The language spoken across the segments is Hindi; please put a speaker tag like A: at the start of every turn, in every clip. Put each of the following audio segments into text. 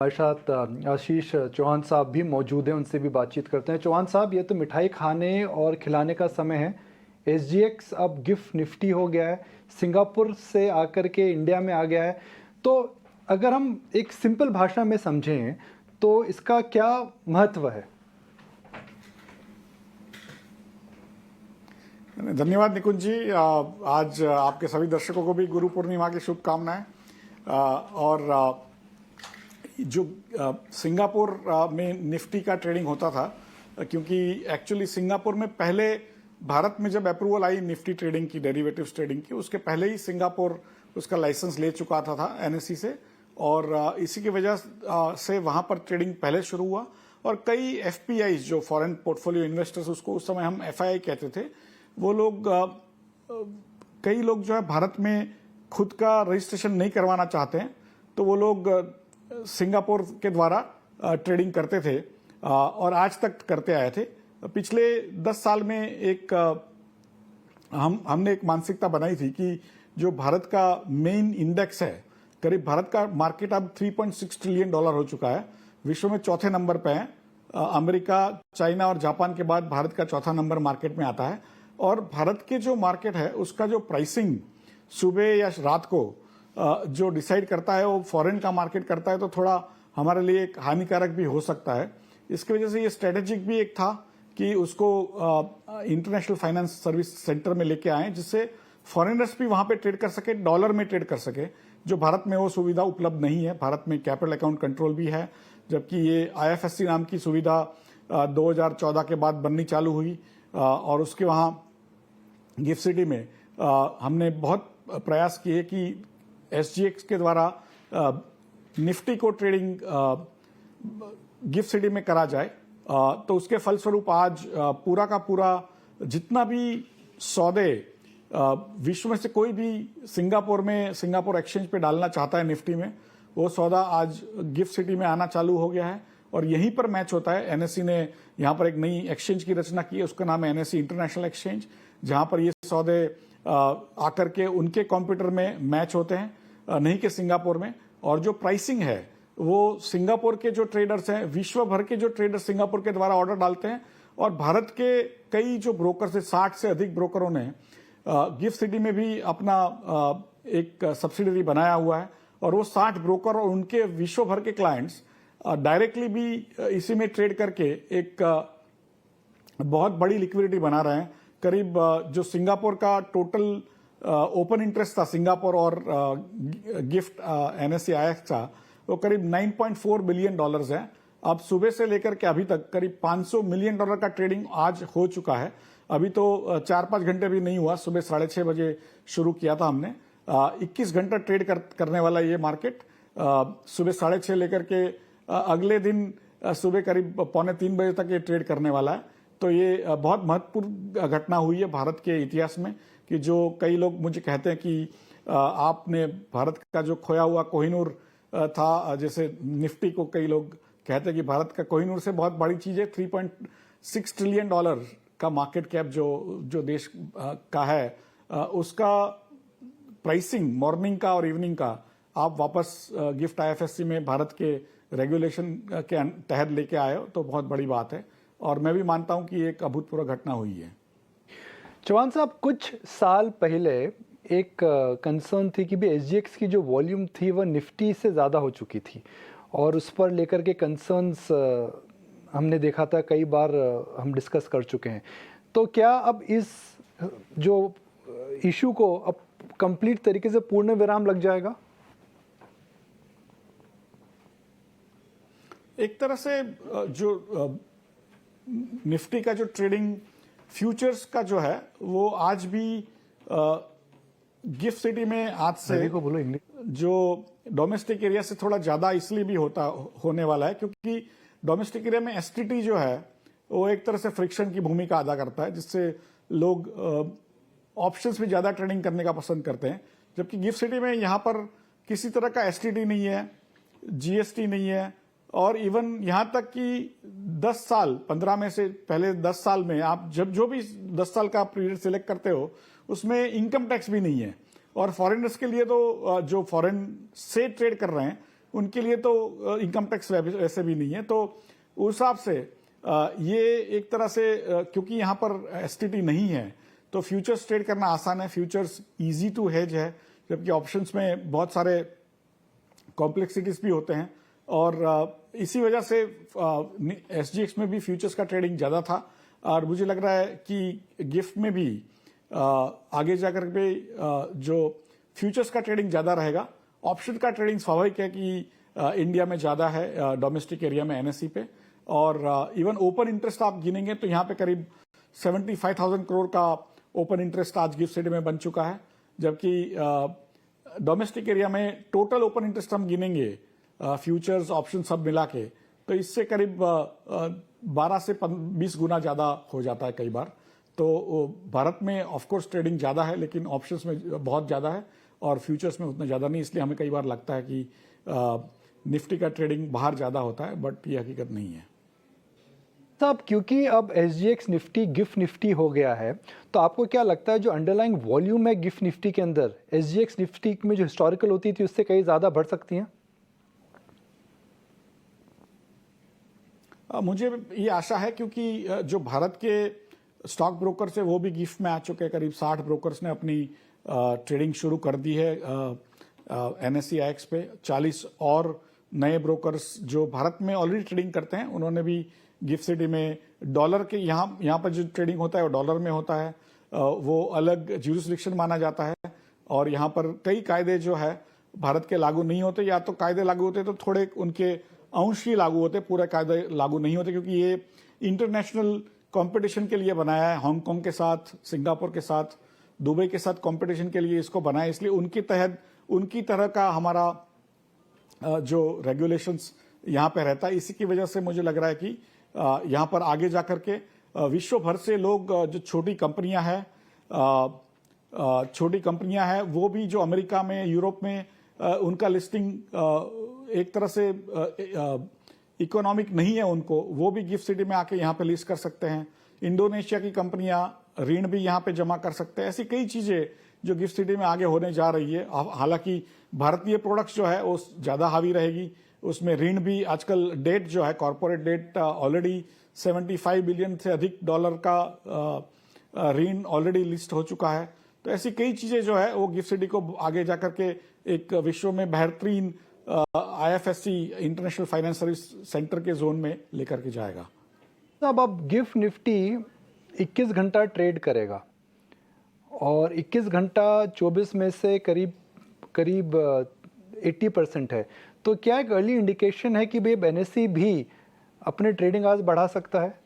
A: हमारे साथ आशीष चौहान साहब भी मौजूद हैं, उनसे भी बातचीत करते हैं। चौहान साहब, ये तो मिठाई खाने और खिलाने का समय है। एसजीएक्स अब गिफ्ट निफ्टी हो गया है, सिंगापुर से आकर के इंडिया में आ गया है। तो अगर हम एक सिंपल भाषा में समझें तो इसका क्या महत्व है?
B: धन्यवाद निकुंज जी। आज आपके सभी दर्शकों को भी गुरु पूर्णिमा की शुभकामनाएं। और जो सिंगापुर में निफ्टी का ट्रेडिंग होता था, क्योंकि एक्चुअली सिंगापुर में पहले भारत में जब अप्रूवल आई निफ्टी ट्रेडिंग की, डेरिवेटिव्स ट्रेडिंग की, उसके पहले ही सिंगापुर उसका लाइसेंस ले चुका था एनएसई से, और इसी की वजह से वहां पर ट्रेडिंग पहले शुरू हुआ। और कई एफपीआई जो फॉरेन पोर्टफोलियो इन्वेस्टर्स, उसको उस समय हम एफआईआई कहते थे, वो लोग कई लोग जो है भारत में खुद का रजिस्ट्रेशन नहीं करवाना चाहते हैं, तो वो लोग सिंगापुर के द्वारा ट्रेडिंग करते थे और आज तक करते आए थे। पिछले 10 साल में एक हमने एक मानसिकता बनाई थी कि जो भारत का मेन इंडेक्स है, करीब भारत का मार्केट अब $3.6 ट्रिलियन हो चुका है, विश्व में चौथे नंबर पे है। अमेरिका, चाइना और जापान के बाद भारत का चौथा नंबर मार्केट में आता है। और भारत के जो मार्केट है उसका जो प्राइसिंग सुबह या रात को जो डिसाइड करता है वो फॉरेन का मार्केट करता है, तो थोड़ा हमारे लिए एक हानिकारक भी हो सकता है। इसकी वजह से ये स्ट्रेटेजिक भी एक था कि उसको इंटरनेशनल फाइनेंस सर्विस सेंटर में लेके आए, जिससे फॉरेनर्स भी वहां पे ट्रेड कर सके, डॉलर में ट्रेड कर सके, जो भारत में वो सुविधा उपलब्ध नहीं है। भारत में कैपिटल अकाउंट कंट्रोल भी है, जबकि ये आईएफएससी नाम की सुविधा 2014 के बाद बननी चालू हुई। और उसके वहां गिफ्ट सिटी में हमने बहुत प्रयास किए कि एसजीएक्स के द्वारा निफ्टी को ट्रेडिंग गिफ्ट सिटी में करा जाए। तो उसके फलस्वरूप आज पूरा का पूरा जितना भी सौदे विश्व में से कोई भी सिंगापुर एक्सचेंज पे डालना चाहता है निफ्टी में, वो सौदा आज गिफ्ट सिटी में आना चालू हो गया है और यहीं पर मैच होता है। एनएसई ने यहाँ पर एक नई एक्सचेंज की रचना की है, उसका नाम है एनएसई इंटरनेशनल एक्सचेंज, जहां पर ये सौदे आकर के उनके कंप्यूटर में मैच होते हैं, नहीं कि सिंगापुर में। और जो प्राइसिंग है वो सिंगापुर के जो ट्रेडर्स हैं, विश्व भर के जो ट्रेडर्स सिंगापुर के द्वारा ऑर्डर डालते हैं, और भारत के कई जो ब्रोकर से 60 से अधिक ब्रोकरों ने गिफ्ट सिटी में भी अपना एक सब्सिडरी बनाया हुआ है, और वो 60 ब्रोकर और उनके विश्व भर के क्लाइंट्स डायरेक्टली भी इसी में ट्रेड करके एक बहुत बड़ी लिक्विडिटी बना रहे हैं। करीब जो सिंगापुर का टोटल ओपन इंटरेस्ट था सिंगापुर और गिफ्ट एनएसई आईएक्स का, वो करीब $9.4 बिलियन है। अब सुबह से लेकर के अभी तक करीब $500 मिलियन का ट्रेडिंग आज हो चुका है। अभी तो 4-5 घंटे भी नहीं हुआ, सुबह 6:30 बजे शुरू किया था हमने। 21 घंटा ट्रेड करने वाला ये मार्केट सुबह 6:30 लेकर के अगले दिन सुबह करीब 2:45 बजे तक ये ट्रेड करने वाला है। तो ये बहुत महत्वपूर्ण घटना हुई है भारत के इतिहास में, कि जो कई लोग मुझे कहते हैं कि आपने भारत का जो खोया हुआ कोहिनूर था, जैसे निफ्टी को कई लोग कहते हैं कि भारत का कोहिनूर से बहुत बड़ी चीज है। $3.6 ट्रिलियन का मार्केट कैप जो देश का है, उसका प्राइसिंग मॉर्निंग का और इवनिंग का आप वापस गिफ्ट आईएफएससी में भारत के रेगुलेशन के तहत लेके आए हो, तो बहुत बड़ी बात है। और मैं भी मानता हूं कि एक अभूतपूर्व घटना हुई है।
A: चौहान साहब, कुछ साल पहले एक कंसर्न थी कि भी एसजीएक्स की जो वॉल्यूम थी वह निफ्टी से ज़्यादा हो चुकी थी, और उस पर लेकर के कंसर्न्स हमने देखा था, कई बार हम डिस्कस कर चुके हैं। तो क्या अब इस जो इशू को अब कंप्लीट तरीके से पूर्ण विराम लग जाएगा?
B: एक तरह से जो निफ्टी का जो ट्रेडिंग फ्यूचर्स का जो है वो आज भी गिफ्ट सिटी में आज से जो डोमेस्टिक एरिया से थोड़ा ज्यादा इसलिए भी होने वाला है, क्योंकि डोमेस्टिक एरिया में एसटीटी जो है वो एक तरह से फ्रिक्शन की भूमिका अदा करता है, जिससे लोग ऑप्शंस भी ज्यादा ट्रेडिंग करने का पसंद करते हैं। जबकि गिफ्ट सिटी में यहाँ पर किसी तरह का एसटीटी नहीं है, जीएसटी नहीं है, और इवन यहां तक कि 10 साल 15 में से पहले 10 साल में आप जब जो भी 10 साल का पीरियड सिलेक्ट करते हो उसमें इनकम टैक्स भी नहीं है। और फॉरेनर्स के लिए तो जो फॉरेन से ट्रेड कर रहे हैं उनके लिए तो इनकम टैक्स वैसे भी नहीं है। तो उस हिसाब से ये एक तरह से क्योंकि यहाँ पर एसटीटी नहीं है तो फ्यूचर्स ट्रेड करना आसान है, फ्यूचर्स इजी टू हेज है, जबकि ऑप्शंस में बहुत सारे कॉम्प्लेक्सिटीज भी होते हैं। और इसी वजह से एसजीएक्स में भी फ्यूचर्स का ट्रेडिंग ज़्यादा था और मुझे लग रहा है कि गिफ्ट में भी आगे जाकर के जो फ्यूचर्स का ट्रेडिंग ज़्यादा रहेगा। ऑप्शन का ट्रेडिंग स्वाभाविक है कि इंडिया में ज़्यादा है डोमेस्टिक एरिया में एनएसई पे, और इवन ओपन इंटरेस्ट आप गिनेंगे तो यहाँ पे करीब 75,000 करोड़ का ओपन इंटरेस्ट आज गिफ्ट सिटी में बन चुका है, जबकि डोमेस्टिक एरिया में टोटल ओपन इंटरेस्ट हम गिनेंगे फ्यूचर्स ऑप्शन सब मिला के तो इससे करीब 12 से 20 गुना ज़्यादा हो जाता है कई बार। तो भारत में ऑफकोर्स ट्रेडिंग ज़्यादा है लेकिन ऑप्शंस में बहुत ज़्यादा है और फ्यूचर्स में उतना ज़्यादा नहीं, इसलिए हमें कई बार लगता है कि निफ्टी का ट्रेडिंग बाहर ज़्यादा होता है, बट ये हकीकत नहीं है।
A: साहब, क्योंकि अब एसजीएक्स निफ्टी गिफ्ट निफ्टी हो गया है, तो आपको क्या लगता है जो अंडरलाइंग वॉल्यूम है गिफ्ट निफ्टी के अंदर एसजीएक्स निफ्टी में जो हिस्टोरिकल होती थी उससे कहीं ज़्यादा बढ़ सकती हैं?
B: मुझे ये आशा है क्योंकि जो भारत के स्टॉक ब्रोकर्स है वो भी गिफ्ट में आ चुके हैं। करीब 60 ब्रोकर्स ने अपनी ट्रेडिंग शुरू कर दी है एनएसई आईएक्स पे। 40 और नए ब्रोकर्स जो भारत में ऑलरेडी ट्रेडिंग करते हैं उन्होंने भी गिफ्ट सिटी में डॉलर के यहाँ पर जो ट्रेडिंग होता है वो डॉलर में होता है, वो अलग ज्यूरिसडिक्शन माना जाता है और यहाँ पर कई कायदे जो है भारत के लागू नहीं होते, या तो कायदे लागू होते तो थोड़े उनके अंश ही लागू होते, पूरे कायदे लागू नहीं होते, क्योंकि ये इंटरनेशनल कंपटीशन के लिए बनाया है। हांगकांग के साथ, सिंगापुर के साथ, दुबई के साथ कंपटीशन के लिए इसको बनाया, इसलिए उनके तहत उनकी तरह का हमारा जो रेगुलेशंस यहाँ पे रहता है। इसी की वजह से मुझे लग रहा है कि यहाँ पर आगे जाकर के विश्व भर से लोग जो छोटी कंपनियां हैं वो भी जो अमेरिका में, यूरोप में उनका लिस्टिंग एक तरह से इकोनॉमिक नहीं है उनको, वो भी गिफ्ट सिटी में आके यहाँ पे लिस्ट कर सकते हैं। इंडोनेशिया की कंपनियां ऋण भी यहाँ पे जमा कर सकते हैं। ऐसी कई चीजें जो गिफ्ट सिटी में आगे होने जा रही है। हालांकि भारतीय प्रोडक्ट्स जो है वो ज्यादा हावी रहेगी, उसमें ऋण भी आजकल डेट जो है कॉर्पोरेट डेट ऑलरेडी 75 बिलियन से अधिक डॉलर का ऋण ऑलरेडी लिस्ट हो चुका है। तो ऐसी कई चीजें जो है वो गिफ्ट सिटी को आगे जाकर के एक विश्व में बेहतरीन IFSC international finance service centre के जोन में लेकर के जाएगा।
A: अब गिफ्ट निफ्टी 21 घंटा ट्रेड करेगा और 21 घंटा 24 में से करीब 80% है, तो क्या एक अर्ली इंडिकेशन है कि भाई एनएसई भी अपने ट्रेडिंग आज बढ़ा सकता है?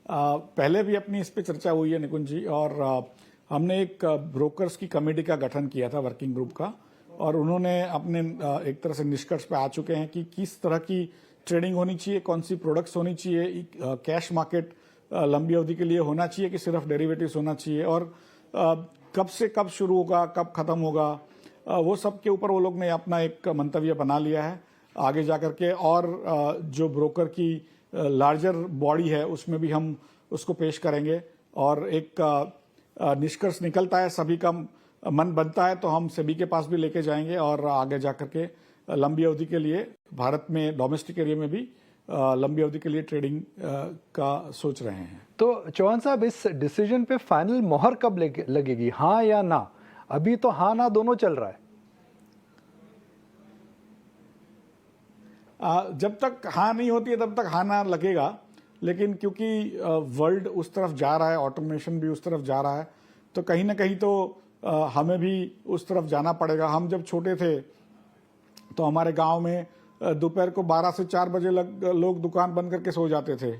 B: पहले भी अपनी इस पे चर्चा हुई है निकुंज जी, और हमने एक ब्रोकर्स की कमेटी का गठन किया था, वर्किंग ग्रुप का, और उन्होंने अपने एक तरह से निष्कर्ष पे आ चुके हैं कि किस तरह की ट्रेडिंग होनी चाहिए, कौन सी प्रोडक्ट्स होनी चाहिए, कैश मार्केट लंबी अवधि के लिए होना चाहिए कि सिर्फ डेरिवेटिव्स होना चाहिए, और कब से कब शुरू होगा, कब खत्म होगा, वो सब के ऊपर वो लोग ने अपना एक मंतव्य बना लिया है आगे जाकर के। और जो ब्रोकर की लार्जर बॉडी है उसमें भी हम उसको पेश करेंगे, और एक निष्कर्ष निकलता है, सभी का मन बनता है तो हम सभी के पास भी लेके जाएंगे और आगे जाकर के लंबी अवधि के लिए भारत में डोमेस्टिक एरिया में भी लंबी अवधि के लिए ट्रेडिंग का सोच रहे हैं।
A: तो चौहान साहब, इस डिसीजन पे फाइनल मोहर कब लगेगी, हाँ या ना? अभी तो हाँ ना दोनों चल रहा है।
B: जब तक हाँ नहीं होती है तब तक हाँ ना लगेगा, लेकिन क्योंकि वर्ल्ड उस तरफ जा रहा है, ऑटोमेशन भी उस तरफ जा रहा है, तो कहीं ना कहीं तो हमें भी उस तरफ जाना पड़ेगा। हम जब छोटे थे तो हमारे गांव में दोपहर को 12 से 4 बजे लोग दुकान बंद करके सो जाते थे।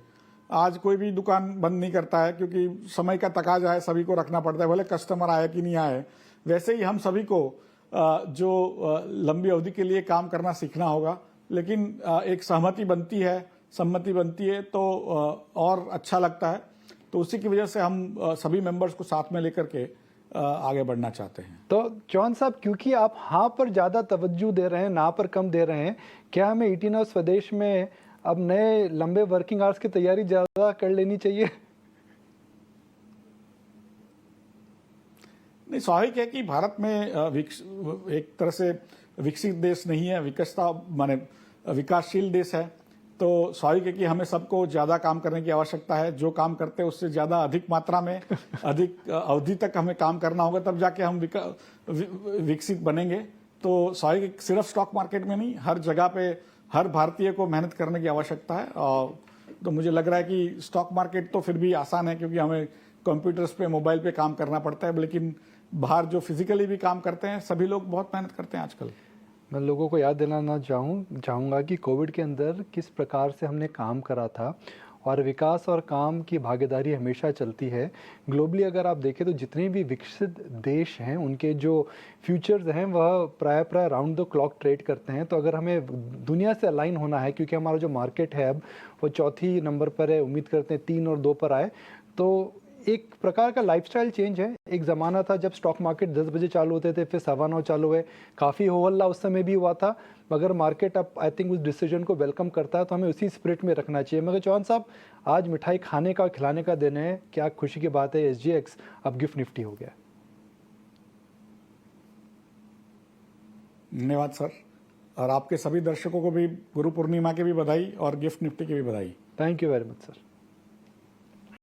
B: आज कोई भी दुकान बंद नहीं करता है क्योंकि समय का तकाजा है, सभी को रखना पड़ता है, भले कस्टमर आए कि नहीं आए। वैसे ही हम सभी को जो लंबी अवधि के लिए काम करना सीखना होगा, लेकिन एक सम्मति बनती है तो और अच्छा लगता है। तो उसी की वजह से हम सभी मेंबर्स को साथ में लेकर के आगे बढ़ना चाहते हैं।
A: तो चौहान साहब, क्योंकि आप हाँ पर ज़्यादा तवज्जो दे रहे हैं, ना पर कम दे रहे हैं, क्या हमें 18 हाउस स्वदेश में अब नए लंबे वर्किंग आवर्स की तैयारी ज़्यादा कर लेनी चाहिए?
B: नहीं, स्वाभाविक है कि भारत में एक तरह से विकसित देश नहीं है, माने विकासशील देश है, तो स्वाभाविक है कि हमें सबको ज्यादा काम करने की आवश्यकता है। जो काम करते हैं उससे ज्यादा अधिक मात्रा में अधिक अवधि तक हमें काम करना होगा, तब जाके हम विकसित बनेंगे। तो स्वाभाविक सिर्फ स्टॉक मार्केट में नहीं, हर जगह पे हर भारतीय को मेहनत करने की आवश्यकता है। और तो मुझे लग रहा है कि स्टॉक मार्केट तो फिर भी आसान है, क्योंकि हमें कंप्यूटर्स पे मोबाइल पे काम करना पड़ता है, लेकिन बाहर जो फिजिकली भी काम करते हैं सभी लोग बहुत मेहनत करते हैं आजकल।
A: मैं लोगों को याद दिलाना चाहूँगा कि कोविड के अंदर किस प्रकार से हमने काम करा था, और विकास और काम की भागीदारी हमेशा चलती है। ग्लोबली अगर आप देखें तो जितने भी विकसित देश हैं उनके जो फ्यूचर्स हैं वह प्राय राउंड द क्लॉक ट्रेड करते हैं। तो अगर हमें दुनिया से अलाइन होना है, क्योंकि हमारा जो मार्केट है अब वो चौथी नंबर पर है, उम्मीद करते हैं 3 और 2 पर आए, तो एक प्रकार का लाइफस्टाइल चेंज है। एक ज़माना था जब स्टॉक मार्केट 10 बजे चालू होते थे, फिर 9:15 चालू हुए, काफ़ी हो हल्ला उस समय भी हुआ था, मगर मार्केट अब आई थिंक उस डिसीजन को वेलकम करता है। तो हमें उसी स्पिरिट में रखना चाहिए। मगर चौहान साहब, आज मिठाई खाने का और खिलाने का दिन है, क्या खुशी की बात है, SGX अब गिफ्ट निफ्टी हो गया।
B: धन्यवाद सर, और आपके सभी दर्शकों को भी गुरु पूर्णिमा की भी बधाई और गिफ्ट निफ्टी की भी बधाई।
A: Thank you very much sir.